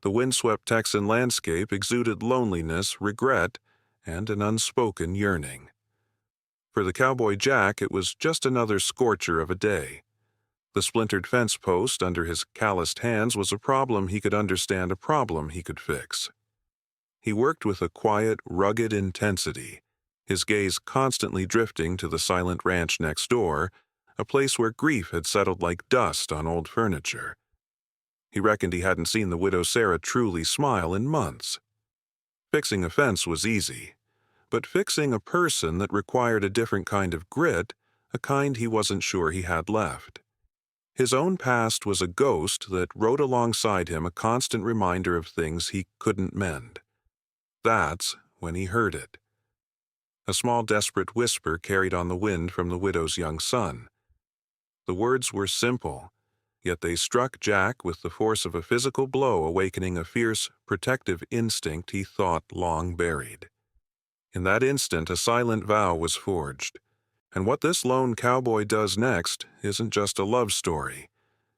The windswept Texan landscape exuded loneliness, regret, and an unspoken yearning. For the cowboy Jack, it was just another scorcher of a day. The splintered fence post under his calloused hands was a problem he could understand, a problem he could fix. He worked with a quiet, rugged intensity, his gaze constantly drifting to the silent ranch next door, a place where grief had settled like dust on old furniture. He reckoned he hadn't seen the widow Sarah truly smile in months. Fixing a fence was easy, but fixing a person that required a different kind of grit, a kind he wasn't sure he had left. His own past was a ghost that rode alongside him, a constant reminder of things he couldn't mend. That's when he heard it. A small desperate whisper carried on the wind from the widow's young son. The words were simple, yet they struck Jack with the force of a physical blow, awakening a fierce, protective instinct he thought long buried. In that instant, a silent vow was forged. And what this lone cowboy does next isn't just a love story.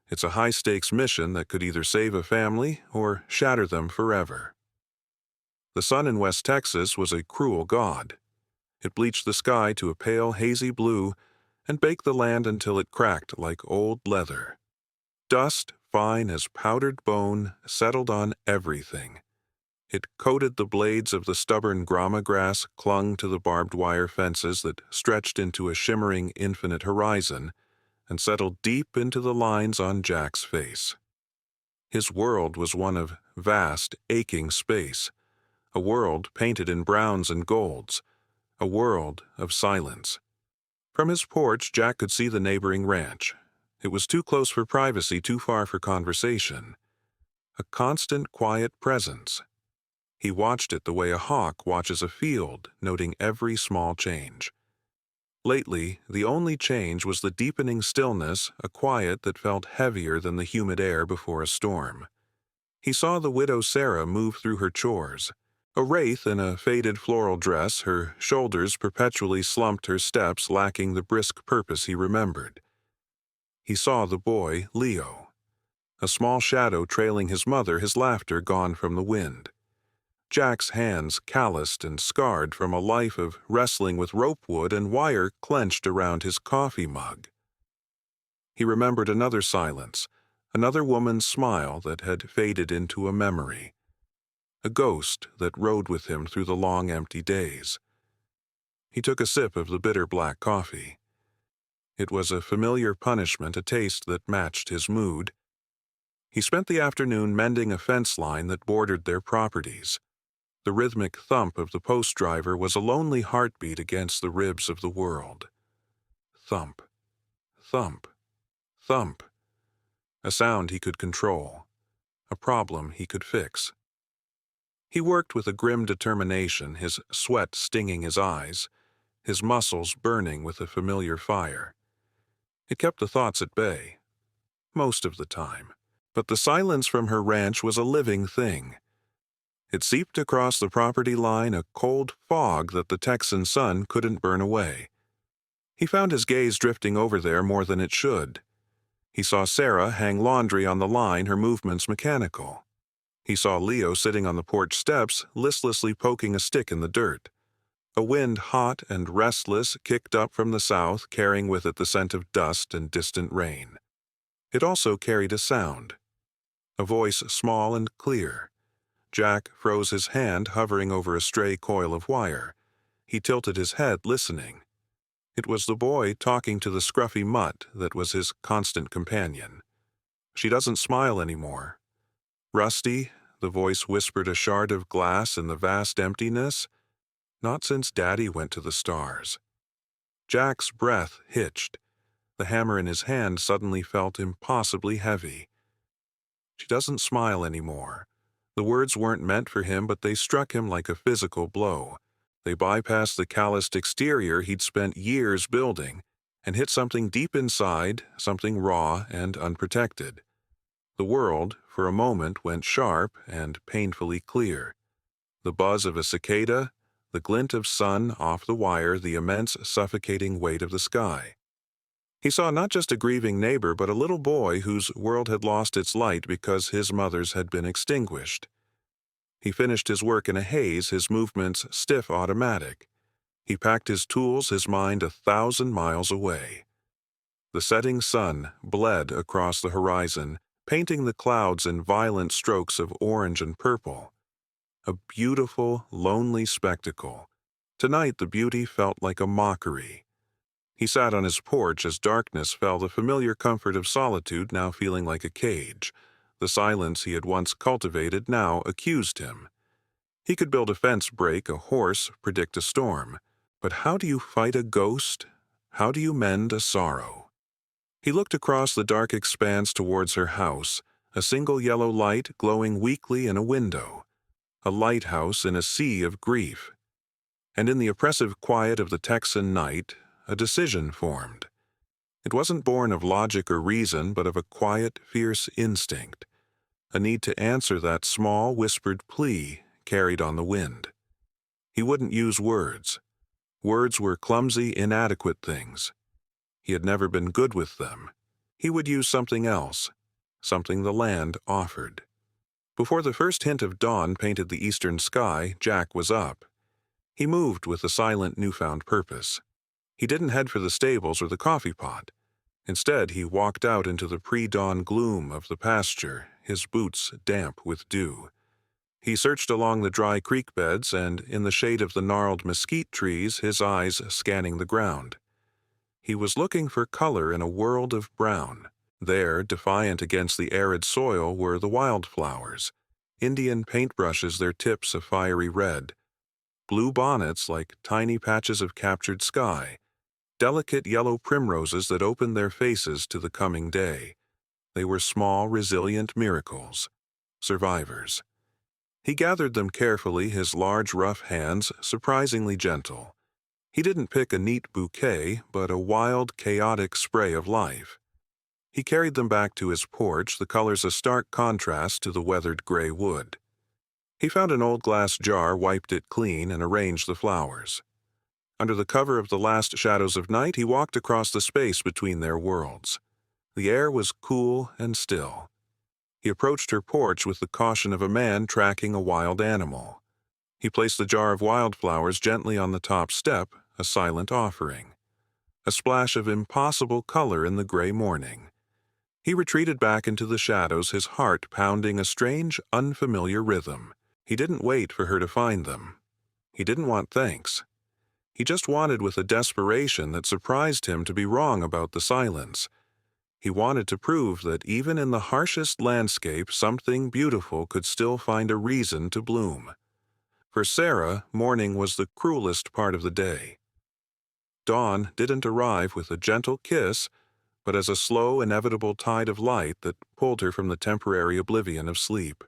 It's a high-stakes mission that could either save a family or shatter them forever. The sun in West Texas was a cruel god. It bleached the sky to a pale, hazy blue and baked the land until it cracked like old leather. Dust, fine as powdered bone, settled on everything. It coated the blades of the stubborn grama grass, clung to the barbed wire fences that stretched into a shimmering infinite horizon, and settled deep into the lines on Jack's face. His world was one of vast, aching space, a world painted in browns and golds, a world of silence. From his porch, Jack could see the neighboring ranch. It was too close for privacy, too far for conversation. A constant, quiet presence. He watched it the way a hawk watches a field, noting every small change. Lately, the only change was the deepening stillness, a quiet that felt heavier than the humid air before a storm. He saw the widow Sarah move through her chores. A wraith in a faded floral dress, her shoulders perpetually slumped, her steps lacking the brisk purpose he remembered. He saw the boy, Leo. A small shadow trailing his mother, his laughter gone from the wind. Jack's hands calloused and scarred from a life of wrestling with ropewood and wire clenched around his coffee mug. He remembered another silence, another woman's smile that had faded into a memory. A ghost that rode with him through the long empty days. He took a sip of the bitter black coffee. It was a familiar punishment, a taste that matched his mood. He spent the afternoon mending a fence line that bordered their properties. The rhythmic thump of the post driver was a lonely heartbeat against the ribs of the world. Thump, thump, thump. A sound he could control, a problem he could fix. He worked with a grim determination, his sweat stinging his eyes, his muscles burning with a familiar fire. It kept the thoughts at bay, most of the time, but the silence from her ranch was a living thing. It seeped across the property line, a cold fog that the Texan sun couldn't burn away. He found his gaze drifting over there more than it should. He saw Sarah hang laundry on the line, her movements mechanical. He saw Leo sitting on the porch steps, listlessly poking a stick in the dirt. A wind hot and restless kicked up from the south, carrying with it the scent of dust and distant rain. It also carried a sound, a voice small and clear. Jack froze his hand, hovering over a stray coil of wire. He tilted his head, listening. It was the boy talking to the scruffy mutt that was his constant companion. "She doesn't smile anymore." "Rusty," the voice whispered, a shard of glass in the vast emptiness. "Not since Daddy went to the stars." Jack's breath hitched. The hammer in his hand suddenly felt impossibly heavy. "She doesn't smile anymore." The words weren't meant for him, but they struck him like a physical blow. They bypassed the calloused exterior he'd spent years building and hit something deep inside, something raw and unprotected. The world, for a moment, went sharp and painfully clear. The buzz of a cicada, the glint of sun off the wire, the immense, suffocating weight of the sky. He saw not just a grieving neighbor, but a little boy whose world had lost its light because his mother's had been extinguished. He finished his work in a haze, his movements stiff automatic. He packed his tools, his mind 1,000 miles away. The setting sun bled across the horizon, painting the clouds in violent strokes of orange and purple. A beautiful, lonely spectacle. Tonight the beauty felt like a mockery. He sat on his porch as darkness fell, the familiar comfort of solitude now feeling like a cage. The silence he had once cultivated now accused him. He could build a fence, break a horse, predict a storm. But how do you fight a ghost? How do you mend a sorrow? He looked across the dark expanse towards her house, a single yellow light glowing weakly in a window, a lighthouse in a sea of grief. And in the oppressive quiet of the Texan night, a decision formed. It wasn't born of logic or reason, but of a quiet, fierce instinct, a need to answer that small, whispered plea carried on the wind. He wouldn't use words. Words were clumsy, inadequate things. He had never been good with them. He would use something else, something the land offered. Before the first hint of dawn painted the eastern sky, Jack was up. He moved with a silent newfound purpose. He didn't head for the stables or the coffee pot. Instead, he walked out into the pre-dawn gloom of the pasture, his boots damp with dew. He searched along the dry creek beds and, in the shade of the gnarled mesquite trees, his eyes scanning the ground. He was looking for color in a world of brown. There, defiant against the arid soil, were the wildflowers, Indian paintbrushes, their tips a fiery red, blue bonnets like tiny patches of captured sky, delicate yellow primroses that opened their faces to the coming day. They were small, resilient miracles, survivors. He gathered them carefully, his large, rough hands surprisingly gentle. He didn't pick a neat bouquet, but a wild, chaotic spray of life. He carried them back to his porch, the colors a stark contrast to the weathered gray wood. He found an old glass jar, wiped it clean, and arranged the flowers. Under the cover of the last shadows of night, he walked across the space between their worlds. The air was cool and still. He approached her porch with the caution of a man tracking a wild animal. He placed the jar of wildflowers gently on the top step, a silent offering. A splash of impossible color in the gray morning. He retreated back into the shadows, his heart pounding a strange, unfamiliar rhythm. He didn't wait for her to find them. He didn't want thanks. He just wanted, with a desperation that surprised him, to be wrong about the silence. He wanted to prove that even in the harshest landscape, something beautiful could still find a reason to bloom. For Sarah, morning was the cruelest part of the day. Dawn didn't arrive with a gentle kiss, but as a slow, inevitable tide of light that pulled her from the temporary oblivion of sleep.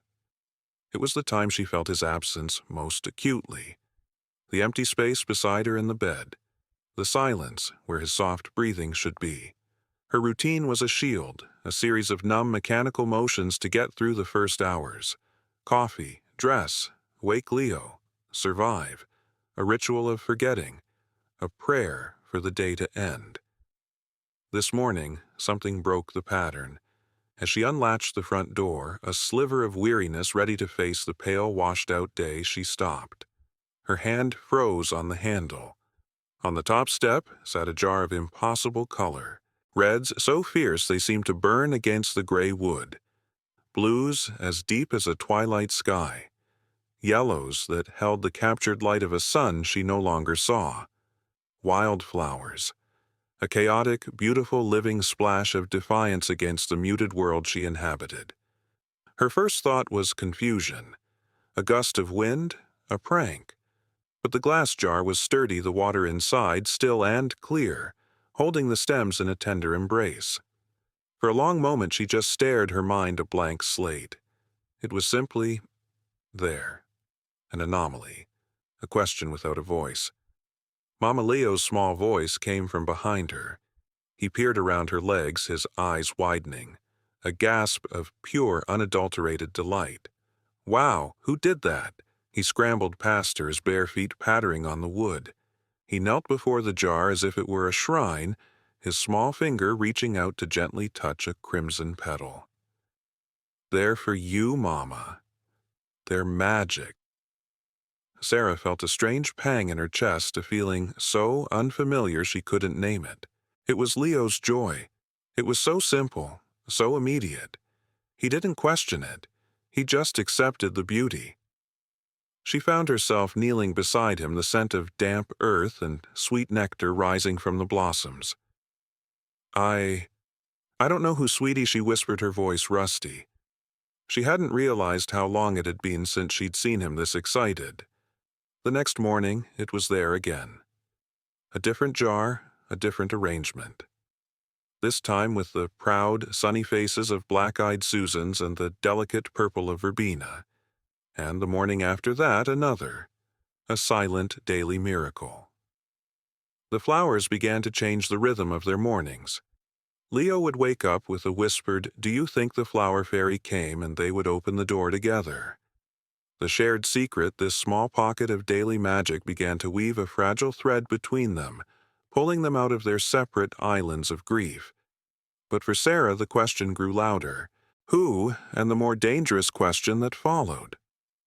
It was the time she felt his absence most acutely. The empty space beside her in the bed. The silence where his soft breathing should be. Her routine was a shield, a series of numb mechanical motions to get through the first hours. Coffee, dress, wake Leo, survive. A ritual of forgetting. A prayer for the day to end. This morning, something broke the pattern. As she unlatched the front door, a sliver of weariness ready to face the pale, washed-out day, she stopped. Her hand froze on the handle. On the top step sat a jar of impossible color. Reds so fierce they seemed to burn against the gray wood. Blues as deep as a twilight sky. Yellows that held the captured light of a sun she no longer saw. Wildflowers. A chaotic, beautiful living splash of defiance against the muted world she inhabited. Her first thought was confusion. A gust of wind? A prank? But the glass jar was sturdy, the water inside still and clear, holding the stems in a tender embrace. For a long moment she just stared, her mind a blank slate. It was simply there. An anomaly. A question without a voice. Mama Leo's small voice came from behind her. He peered around her legs, his eyes widening. A gasp of pure, unadulterated delight. Wow, who did that? He scrambled past her, his bare feet pattering on the wood. He knelt before the jar as if it were a shrine, his small finger reaching out to gently touch a crimson petal. "They're for you, Mama. They're magic." Sarah felt a strange pang in her chest, a feeling so unfamiliar she couldn't name it. It was Leo's joy. It was so simple, so immediate. He didn't question it. He just accepted the beauty. She found herself kneeling beside him, the scent of damp earth and sweet nectar rising from the blossoms. I don't know who, sweetie," she whispered, her voice rusty. She hadn't realized how long it had been since she'd seen him this excited. The next morning, it was there again. A different jar, a different arrangement. This time with the proud, sunny faces of black-eyed Susans and the delicate purple of verbena. And the morning after that, another, a silent daily miracle. The flowers began to change the rhythm of their mornings. Leo would wake up with a whispered, "Do you think the flower fairy came?" and they would open the door together. The shared secret, this small pocket of daily magic, began to weave a fragile thread between them, pulling them out of their separate islands of grief. But for Sarah, the question grew louder. Who, and the more dangerous question that followed.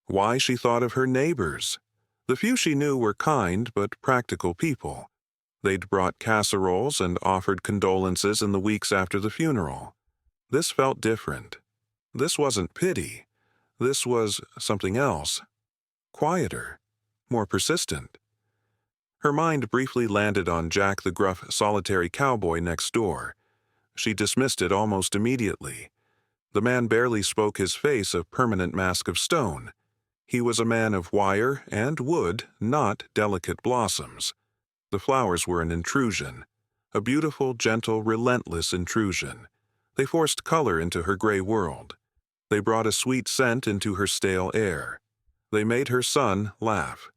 Why, she thought of her neighbors. The few she knew were kind but practical people. They'd brought casseroles and offered condolences in the weeks after the funeral. This felt different. This wasn't pity. This was something else. Quieter. More persistent. Her mind briefly landed on Jack, the gruff, solitary cowboy next door. She dismissed it almost immediately. The man barely spoke, his face a permanent mask of stone. He was a man of wire and wood, not delicate blossoms. The flowers were an intrusion, a beautiful, gentle, relentless intrusion. They forced color into her gray world. They brought a sweet scent into her stale air. They made her son laugh.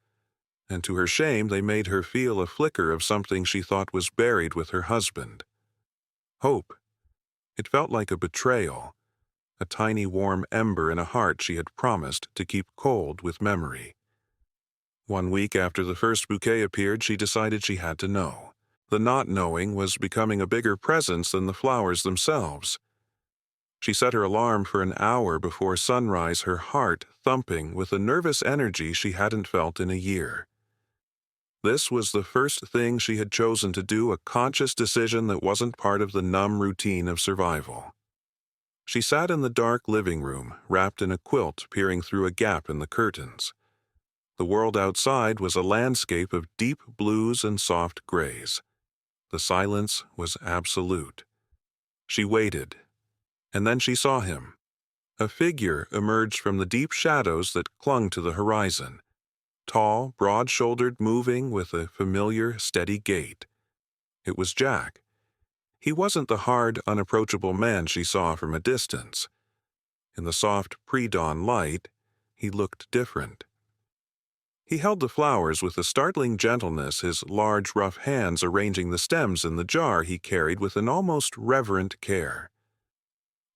And to her shame, they made her feel a flicker of something she thought was buried with her husband. Hope. It felt like a betrayal, a tiny warm ember in a heart she had promised to keep cold with memory. One week after the first bouquet appeared, she decided she had to know. The not knowing was becoming a bigger presence than the flowers themselves. She set her alarm for an hour before sunrise, her heart thumping with a nervous energy she hadn't felt in a year. This was the first thing she had chosen to do, a conscious decision that wasn't part of the numb routine of survival. She sat in the dark living room, wrapped in a quilt, peering through a gap in the curtains. The world outside was a landscape of deep blues and soft grays. The silence was absolute. She waited, and then she saw him. A figure emerged from the deep shadows that clung to the horizon. Tall, broad-shouldered, moving with a familiar, steady gait. It was Jack. He wasn't the hard, unapproachable man she saw from a distance. In the soft pre-dawn light, he looked different. He held the flowers with a startling gentleness, his large, rough hands arranging the stems in the jar he carried with an almost reverent care.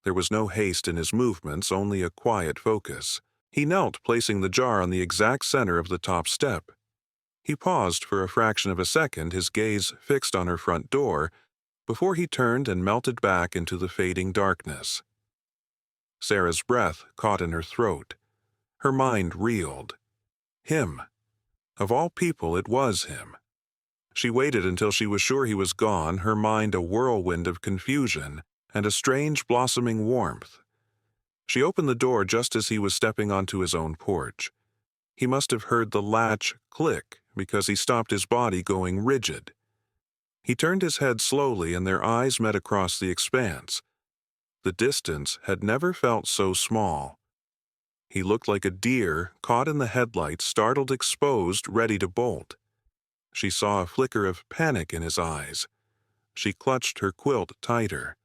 There was no haste in his movements, only a quiet focus. He knelt, placing the jar on the exact center of the top step. He paused for a fraction of a second, his gaze fixed on her front door, before he turned and melted back into the fading darkness. Sarah's breath caught in her throat. Her mind reeled. Him. Of all people, it was him. She waited until she was sure he was gone, her mind a whirlwind of confusion and a strange blossoming warmth. She opened the door just as he was stepping onto his own porch. He must have heard the latch click because he stopped, his body going rigid. He turned his head slowly and their eyes met across the expanse. The distance had never felt so small. He looked like a deer caught in the headlights, startled, exposed, ready to bolt. She saw a flicker of panic in his eyes. She clutched her quilt tighter.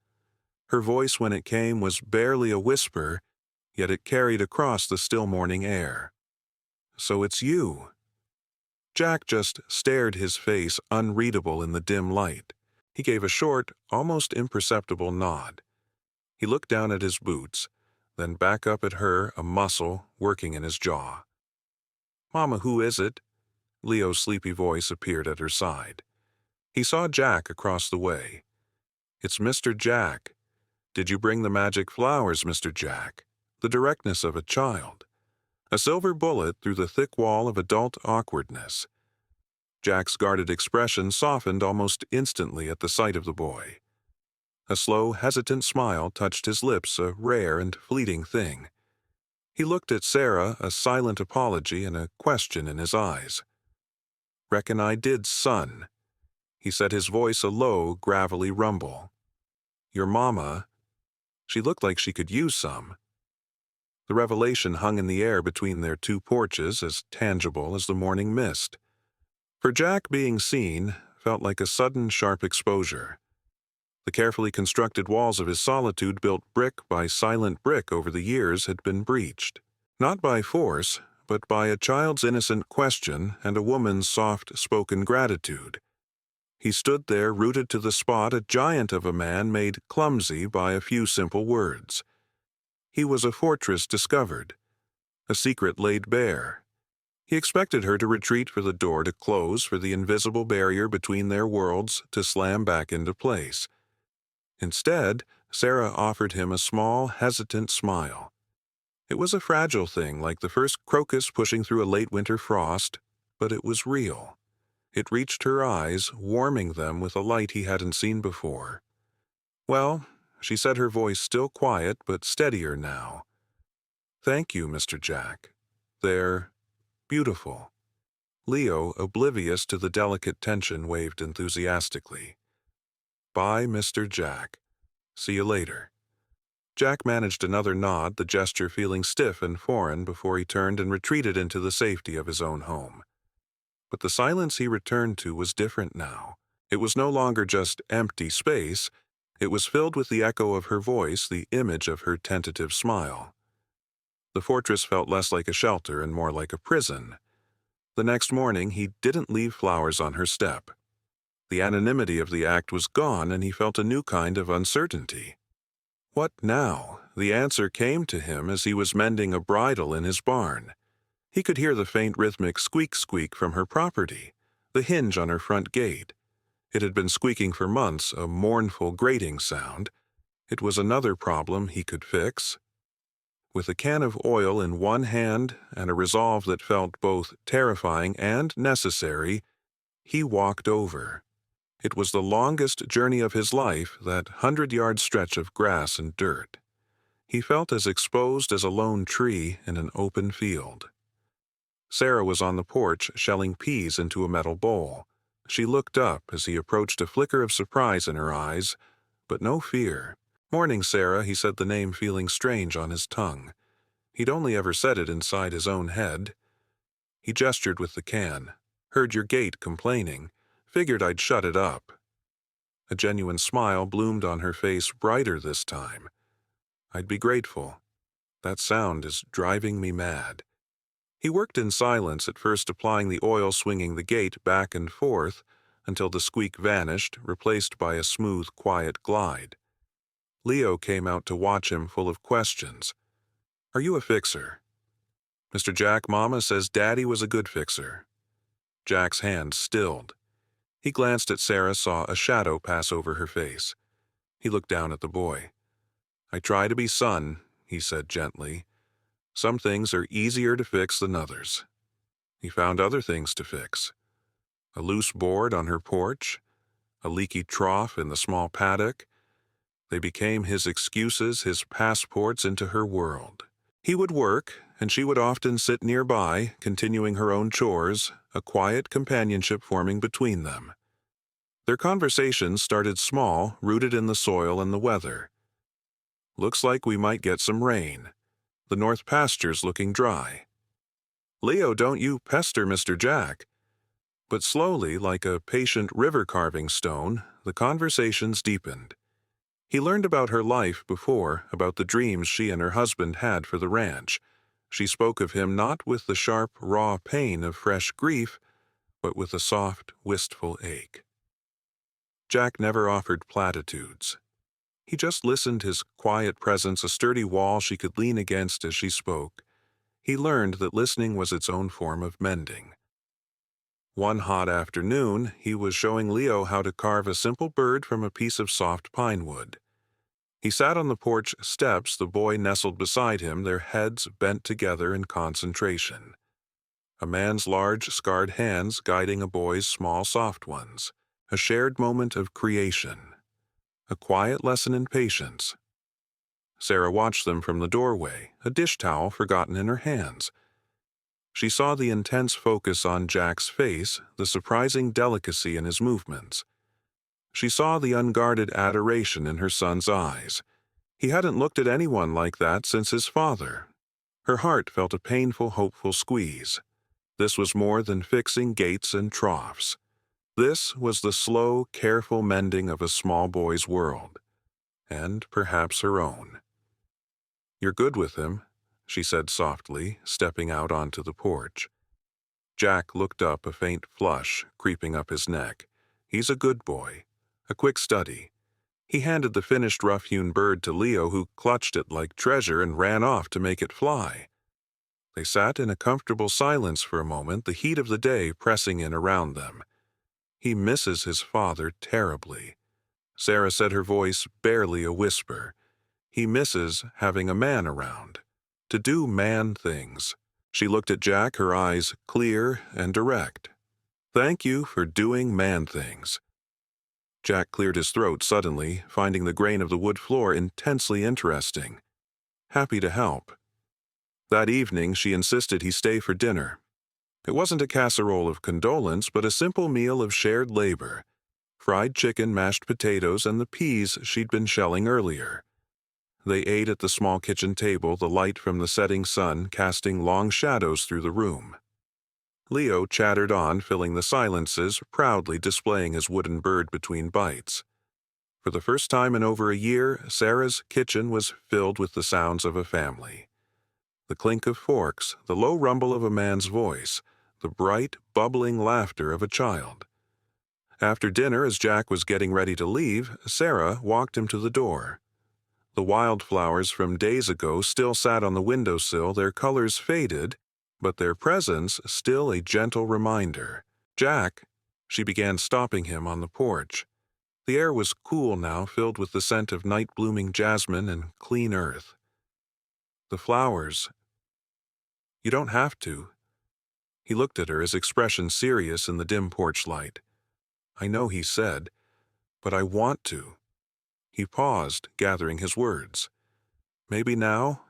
Her voice, when it came, was barely a whisper, yet it carried across the still morning air. "So it's you." Jack just stared, his face unreadable in the dim light. He gave a short, almost imperceptible nod. He looked down at his boots, then back up at her, a muscle working in his jaw. "Mama, who is it?" Leo's sleepy voice appeared at her side. He saw Jack across the way. "It's Mr. Jack. Did you bring the magic flowers, Mr. Jack?" The directness of a child. A silver bullet through the thick wall of adult awkwardness. Jack's guarded expression softened almost instantly at the sight of the boy. A slow, hesitant smile touched his lips, a rare and fleeting thing. He looked at Sarah, a silent apology and a question in his eyes. "Reckon I did, son." He said, his voice a low, gravelly rumble. "Your mama, she looked like she could use some." The revelation hung in the air between their two porches, as tangible as the morning mist. For Jack, being seen felt like a sudden, sharp exposure. The carefully constructed walls of his solitude, built brick by silent brick over the years, had been breached. Not by force, but by a child's innocent question and a woman's soft-spoken gratitude. He stood there, rooted to the spot, a giant of a man made clumsy by a few simple words. He was a fortress discovered, a secret laid bare. He expected her to retreat for the door to close, for the invisible barrier between their worlds to slam back into place. Instead, Sarah offered him a small, hesitant smile. It was a fragile thing, like the first crocus pushing through a late winter frost, but it was real. It reached her eyes, warming them with a light he hadn't seen before. "Well," she said, her voice still quiet but steadier now. "Thank you, Mr. Jack. They're beautiful." Leo, oblivious to the delicate tension, waved enthusiastically. "Bye, Mr. Jack. See you later." Jack managed another nod, the gesture feeling stiff and foreign, before he turned and retreated into the safety of his own home. But the silence he returned to was different now. It was no longer just empty space. It was filled with the echo of her voice, the image of her tentative smile. The fortress felt less like a shelter and more like a prison. The next morning, he didn't leave flowers on her step. The anonymity of the act was gone, and he felt a new kind of uncertainty. What now? The answer came to him as he was mending a bridle in his barn. He could hear the faint rhythmic squeak-squeak from her property, the hinge on her front gate. It had been squeaking for months, a mournful grating sound. It was another problem he could fix. With a can of oil in one hand and a resolve that felt both terrifying and necessary, he walked over. It was the longest journey of his life, that 100-yard stretch of grass and dirt. He felt as exposed as a lone tree in an open field. Sarah was on the porch, shelling peas into a metal bowl. She looked up as he approached, a flicker of surprise in her eyes, but no fear. "Morning, Sarah," he said, the name feeling strange on his tongue. He'd only ever said it inside his own head. He gestured with the can. "Heard your gate complaining. Figured I'd shut it up." A genuine smile bloomed on her face, brighter this time. "I'd be grateful. That sound is driving me mad." He worked in silence, at first applying the oil, swinging the gate back and forth until the squeak vanished, replaced by a smooth, quiet glide. Leo came out to watch him, full of questions. "Are you a fixer?" "Mr. Jack, Mama says Daddy was a good fixer." Jack's hand stilled. He glanced at Sarah, saw a shadow pass over her face. He looked down at the boy. "I try to be, son," he said gently. "Some things are easier to fix than others." He found other things to fix. A loose board on her porch, a leaky trough in the small paddock. They became his excuses, his passports into her world. He would work, and she would often sit nearby, continuing her own chores, a quiet companionship forming between them. Their conversations started small, rooted in the soil and the weather. "Looks like we might get some rain. The north pasture's looking dry." "Leo, don't you pester Mr. Jack." But slowly, like a patient river-carving stone, the conversations deepened. He learned about her life before, about the dreams she and her husband had for the ranch. She spoke of him not with the sharp, raw pain of fresh grief, but with a soft, wistful ache. Jack never offered platitudes. He just listened, his quiet presence a sturdy wall she could lean against as she spoke. He learned that listening was its own form of mending. One hot afternoon, he was showing Leo how to carve a simple bird from a piece of soft pine wood. He sat on the porch steps, the boy nestled beside him, their heads bent together in concentration. A man's large, scarred hands guiding a boy's small, soft ones. A shared moment of creation. A quiet lesson in patience. Sarah watched them from the doorway, a dish towel forgotten in her hands. She saw the intense focus on Jack's face, the surprising delicacy in his movements. She saw the unguarded adoration in her son's eyes. He hadn't looked at anyone like that since his father. Her heart felt a painful, hopeful squeeze. This was more than fixing gates and troughs. This was the slow, careful mending of a small boy's world, and perhaps her own. "You're good with him," she said softly, stepping out onto the porch. Jack looked up, a faint flush creeping up his neck. "He's a good boy. A quick study." He handed the finished rough-hewn bird to Leo, who clutched it like treasure and ran off to make it fly. They sat in a comfortable silence for a moment, the heat of the day pressing in around them. "He misses his father terribly." Sarah said, her voice barely a whisper. "He misses having a man around, to do man things." She looked at Jack, her eyes clear and direct. "Thank you for doing man things." Jack cleared his throat suddenly, finding the grain of the wood floor intensely interesting. "Happy to help." That evening, she insisted he stay for dinner. It wasn't a casserole of condolence, but a simple meal of shared labor. Fried chicken, mashed potatoes, and the peas she'd been shelling earlier. They ate at the small kitchen table, the light from the setting sun casting long shadows through the room. Leo chattered on, filling the silences, proudly displaying his wooden bird between bites. For the first time in over a year, Sarah's kitchen was filled with the sounds of a family. The clink of forks, the low rumble of a man's voice, the bright, bubbling laughter of a child. After dinner, as Jack was getting ready to leave, Sarah walked him to the door. The wildflowers from days ago still sat on the windowsill, their colors faded, but their presence still a gentle reminder. "Jack," she began, stopping him on the porch. The air was cool now, filled with the scent of night-blooming jasmine and clean earth. "The flowers. You don't have to." He looked at her, his expression serious in the dim porch light. "I know," he said, "but I want to." He paused, gathering his words. "Maybe now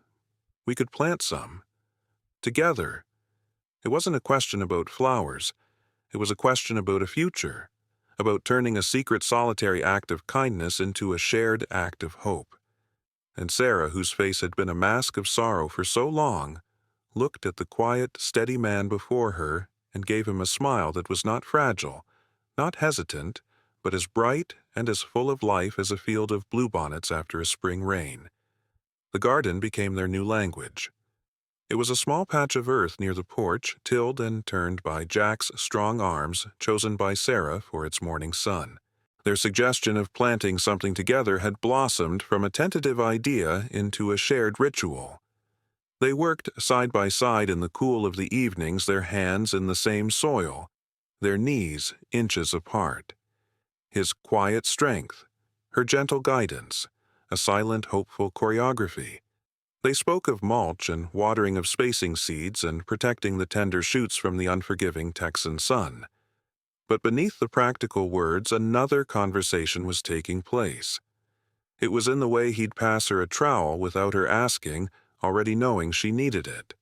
we could plant some. Together." It wasn't a question about flowers. It was a question about a future, about turning a secret solitary act of kindness into a shared act of hope. And Sarah, whose face had been a mask of sorrow for so long, looked at the quiet, steady man before her and gave him a smile that was not fragile, not hesitant, but as bright and as full of life as a field of bluebonnets after a spring rain. The garden became their new language. It was a small patch of earth near the porch, tilled and turned by Jack's strong arms, chosen by Sarah for its morning sun. Their suggestion of planting something together had blossomed from a tentative idea into a shared ritual. They worked side by side in the cool of the evenings, their hands in the same soil, their knees inches apart. His quiet strength, her gentle guidance, a silent, hopeful choreography. They spoke of mulch and watering of spacing seeds and protecting the tender shoots from the unforgiving Texan sun. But beneath the practical words, another conversation was taking place. It was in the way he'd pass her a trowel without her asking, already knowing she needed it.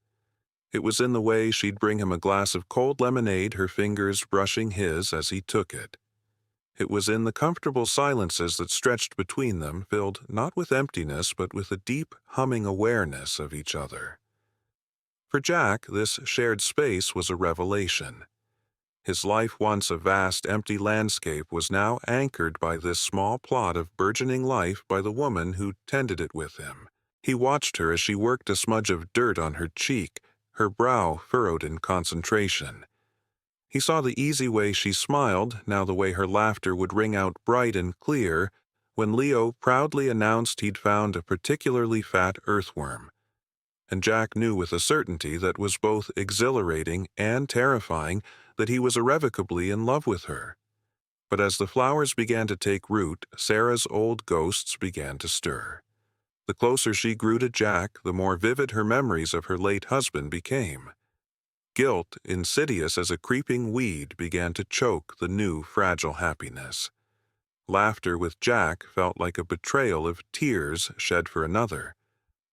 It was in the way she'd bring him a glass of cold lemonade, her fingers brushing his as he took it. It was in the comfortable silences that stretched between them, filled not with emptiness but with a deep, humming awareness of each other. For Jack, this shared space was a revelation. His life, once a vast, empty landscape, was now anchored by this small plot of burgeoning life by the woman who tended it with him. He watched her as she worked a smudge of dirt on her cheek, her brow furrowed in concentration. He saw the easy way she smiled, now the way her laughter would ring out bright and clear, when Leo proudly announced he'd found a particularly fat earthworm. and Jack knew with a certainty that was both exhilarating and terrifying that he was irrevocably in love with her. But as the flowers began to take root, Sarah's old ghosts began to stir. The closer she grew to Jack, the more vivid her memories of her late husband became. Guilt, insidious as a creeping weed, began to choke the new, fragile happiness. Laughter with Jack felt like a betrayal of tears shed for another.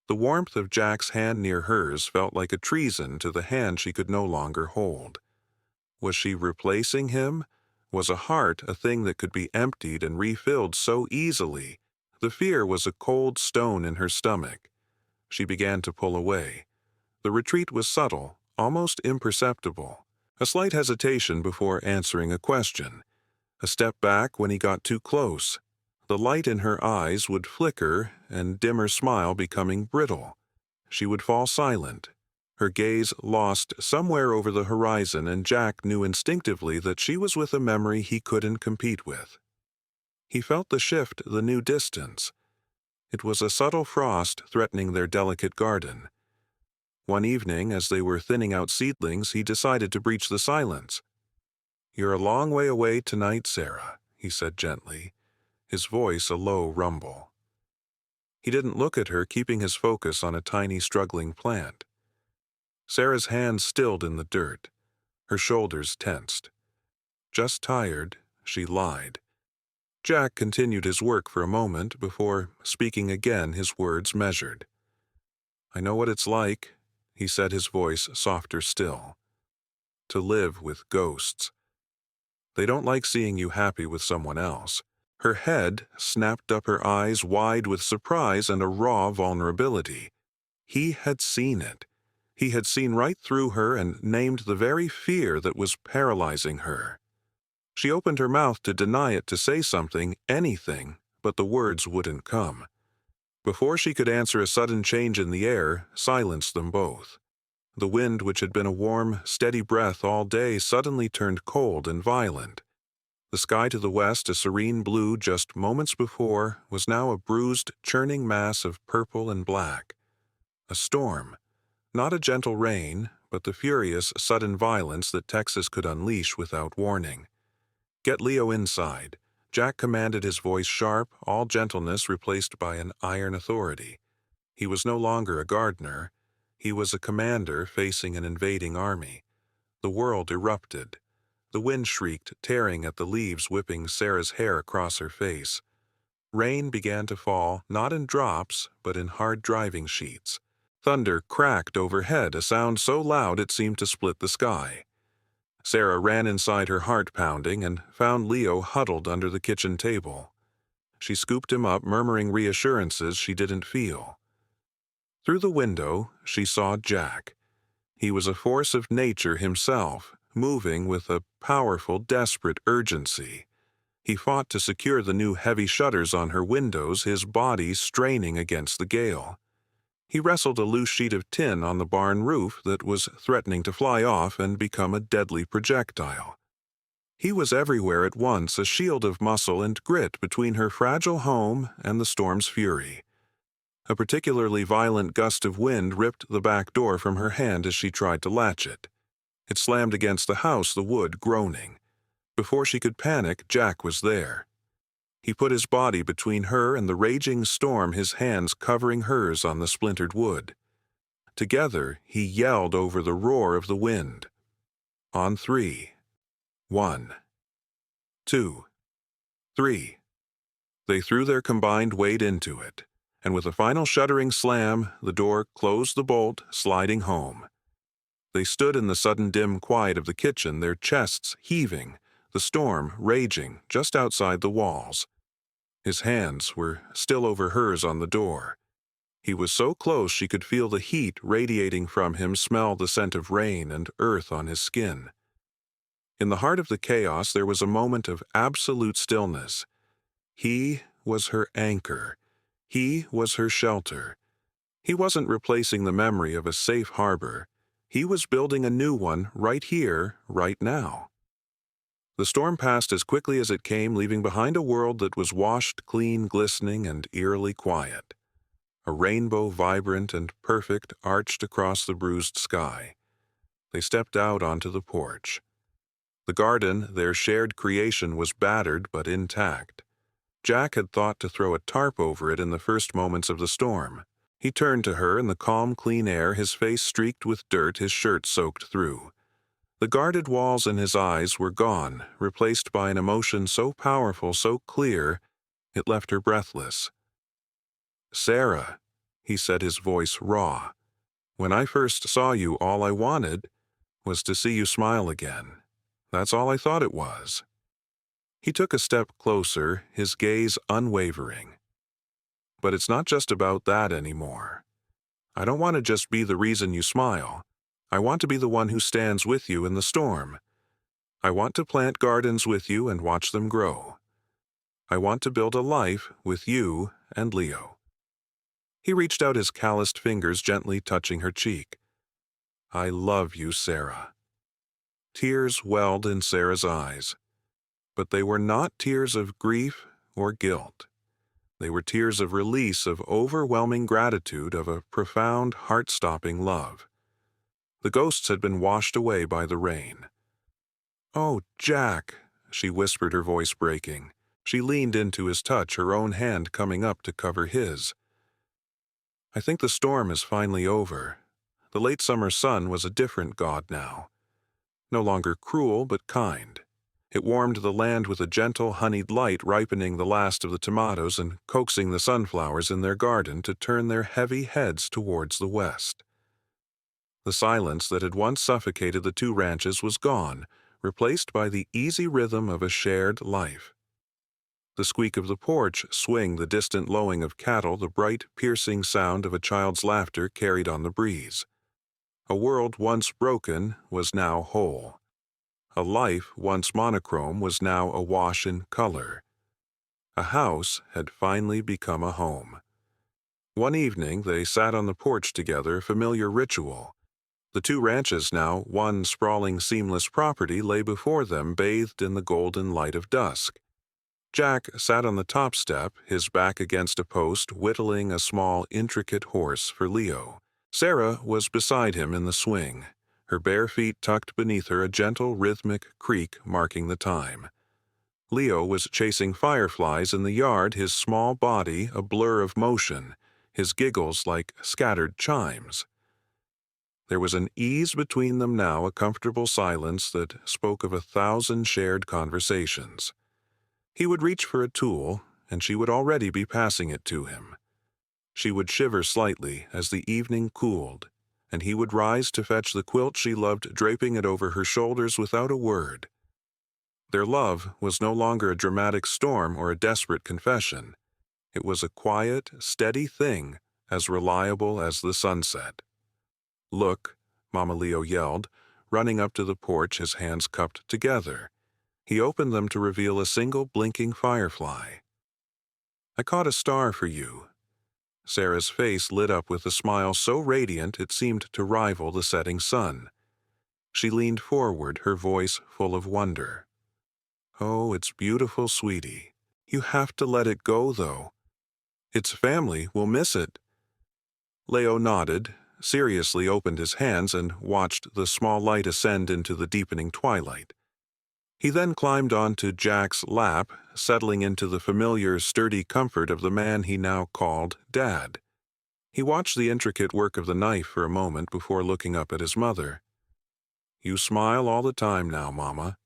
The warmth of Jack's hand near hers felt like a treason to the hand she could no longer hold. Was she replacing him? Was a heart a thing that could be emptied and refilled so easily? The fear was a cold stone in her stomach. She began to pull away. The retreat was subtle, almost imperceptible. A slight hesitation before answering a question. A step back when he got too close. The light in her eyes would flicker and dim her smile becoming brittle. She would fall silent, her gaze lost somewhere over the horizon, and Jack knew instinctively that she was with a memory he couldn't compete with. He felt the shift, the new distance. It was a subtle frost threatening their delicate garden. One evening, as they were thinning out seedlings, he decided to breach the silence. "You're a long way away tonight, Sarah," he said gently, his voice a low rumble. He didn't look at her, keeping his focus on a tiny, struggling plant. Sarah's hands stilled in the dirt, her shoulders tensed. "Just tired," she lied. Jack continued his work for a moment before speaking again, his words measured. "I know what it's like," he said, his voice softer still, "to live with ghosts. They don't like seeing you happy with someone else." Her head snapped up, her eyes wide with surprise and a raw vulnerability. He had seen it. He had seen right through her and named the very fear that was paralyzing her. She opened her mouth to deny it, to say something, anything, but the words wouldn't come. Before she could answer, a sudden change in the air silenced them both. The wind, which had been a warm, steady breath all day, suddenly turned cold and violent. The sky to the west, a serene blue just moments before, was now a bruised, churning mass of purple and black. A storm. Not a gentle rain, but the furious, sudden violence that Texas could unleash without warning. "Get Leo inside," Jack commanded, his voice sharp, all gentleness replaced by an iron authority. He was no longer a gardener. He was a commander facing an invading army. The world erupted. The wind shrieked, tearing at the leaves, whipping Sarah's hair across her face. Rain began to fall, not in drops, but in hard driving sheets. Thunder cracked overhead, a sound so loud it seemed to split the sky. Sarah ran inside, her heart pounding, and found Leo huddled under the kitchen table. She scooped him up, murmuring reassurances she didn't feel. Through the window, she saw Jack. He was a force of nature himself, moving with a powerful, desperate urgency. He fought to secure the new heavy shutters on her windows, his body straining against the gale. He wrestled a loose sheet of tin on the barn roof that was threatening to fly off and become a deadly projectile. He was everywhere at once, a shield of muscle and grit between her fragile home and the storm's fury. A particularly violent gust of wind ripped the back door from her hand as she tried to latch it. It slammed against the house, the wood groaning. Before she could panic, Jack was there. He put his body between her and the raging storm, his hands covering hers on the splintered wood. Together, he yelled over the roar of the wind. On 3. 1. 2. 3. They threw their combined weight into it, and with a final shuddering slam, the door closed the bolt, sliding home. They stood in the sudden dim quiet of the kitchen, their chests heaving, the storm raging just outside the walls. His hands were still over hers on the door. He was so close she could feel the heat radiating from him, smell the scent of rain and earth on his skin. In the heart of the chaos, there was a moment of absolute stillness. He was her anchor. He was her shelter. He wasn't replacing the memory of a safe harbor. He was building a new one right here, right now. The storm passed as quickly as it came, leaving behind a world that was washed clean, glistening, and eerily quiet. a rainbow vibrant and perfect arched across the bruised sky. They stepped out onto the porch. The garden, their shared creation, was battered but intact. Jack had thought to throw a tarp over it in the first moments of the storm. He turned to her in the calm, clean air, his face streaked with dirt, his shirt soaked through. The guarded walls in his eyes were gone, replaced by an emotion so powerful, so clear, it left her breathless. "Sarah," he said, his voice raw. "When I first saw you, all I wanted was to see you smile again. That's all I thought it was." He took a step closer, his gaze unwavering. "But it's not just about that anymore. I don't want to just be the reason you smile. I want to be the one who stands with you in the storm. I want to plant gardens with you and watch them grow. I want to build a life with you and Leo." He reached out his calloused fingers, gently touching her cheek. "I love you, Sarah." Tears welled in Sarah's eyes. But they were not tears of grief or guilt. They were tears of release, of overwhelming gratitude, of a profound, heart-stopping love. The ghosts had been washed away by the rain. "Oh, Jack," she whispered, her voice breaking. She leaned into his touch, her own hand coming up to cover his. "I think the storm is finally over. The late summer sun was a different god now. No longer cruel, but kind. It warmed the land with a gentle, honeyed light, ripening the last of the tomatoes and coaxing the sunflowers in their garden to turn their heavy heads towards the west. The silence that had once suffocated the two ranches was gone, replaced by the easy rhythm of a shared life. The squeak of the porch swing, the distant lowing of cattle, the bright, piercing sound of a child's laughter carried on the breeze. A world once broken was now whole. A life once monochrome was now awash in color. A house had finally become a home. One evening they sat on the porch together, a familiar ritual. The two ranches now, one sprawling seamless property, lay before them, bathed in the golden light of dusk. Jack sat on the top step, his back against a post, whittling a small, intricate horse for Leo. Sarah was beside him in the swing, her bare feet tucked beneath her, a gentle, rhythmic creak marking the time. Leo was chasing fireflies in the yard, his small body a blur of motion, his giggles like scattered chimes. There was an ease between them now, a comfortable silence that spoke of 1,000 shared conversations. He would reach for a tool, and she would already be passing it to him. She would shiver slightly as the evening cooled, and he would rise to fetch the quilt she loved, draping it over her shoulders without a word. Their love was no longer a dramatic storm or a desperate confession. It was a quiet, steady thing, as reliable as the sunset. "Look," Mama Leo yelled, running up to the porch, his hands cupped together. He opened them to reveal a single blinking firefly. "I caught a star for you." Sarah's face lit up with a smile so radiant it seemed to rival the setting sun. She leaned forward, her voice full of wonder. "Oh, it's beautiful, sweetie. You have to let it go, though. Its family will miss it." Leo nodded, seriously opened his hands, and watched the small light ascend into the deepening twilight. He then climbed onto Jack's lap, settling into the familiar, sturdy comfort of the man he now called Dad. He watched the intricate work of the knife for a moment before looking up at his mother. "You smile all the time now, Mama,"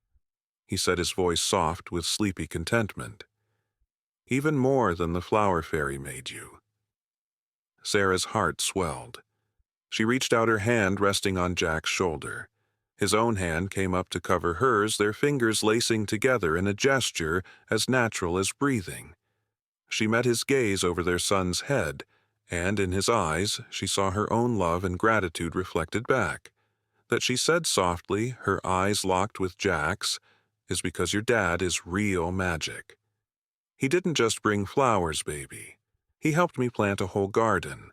he said, his voice soft with sleepy contentment. "Even more than the flower fairy made you." Sarah's heart swelled. She reached out her hand, resting on Jack's shoulder. His own hand came up to cover hers, their fingers lacing together in a gesture as natural as breathing. She met his gaze over their son's head, and in his eyes she saw her own love and gratitude reflected back. That she said softly, her eyes locked with Jack's, is because your dad is real magic. He didn't just bring flowers, baby. He helped me plant a whole garden.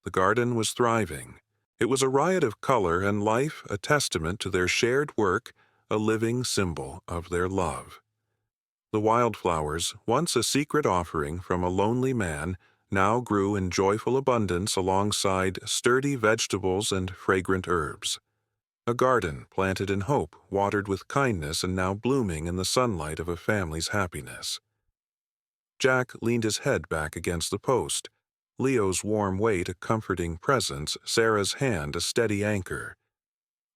The garden was thriving. It was a riot of color and life, a testament to their shared work, a living symbol of their love. The wildflowers, once a secret offering from a lonely man, now grew in joyful abundance alongside sturdy vegetables and fragrant herbs. A garden planted in hope, watered with kindness, and now blooming in the sunlight of a family's happiness. Jack leaned his head back against the post, Leo's warm weight a comforting presence, Sarah's hand a steady anchor.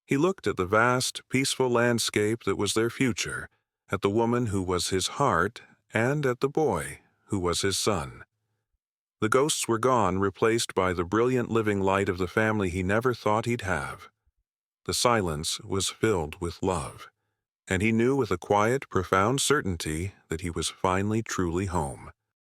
He looked at the vast, peaceful landscape that was their future, at the woman who was his heart, and at the boy who was his son. The ghosts were gone, replaced by the brilliant living light of the family he never thought he'd have. The silence was filled with love, and he knew with a quiet, profound certainty that he was finally truly home.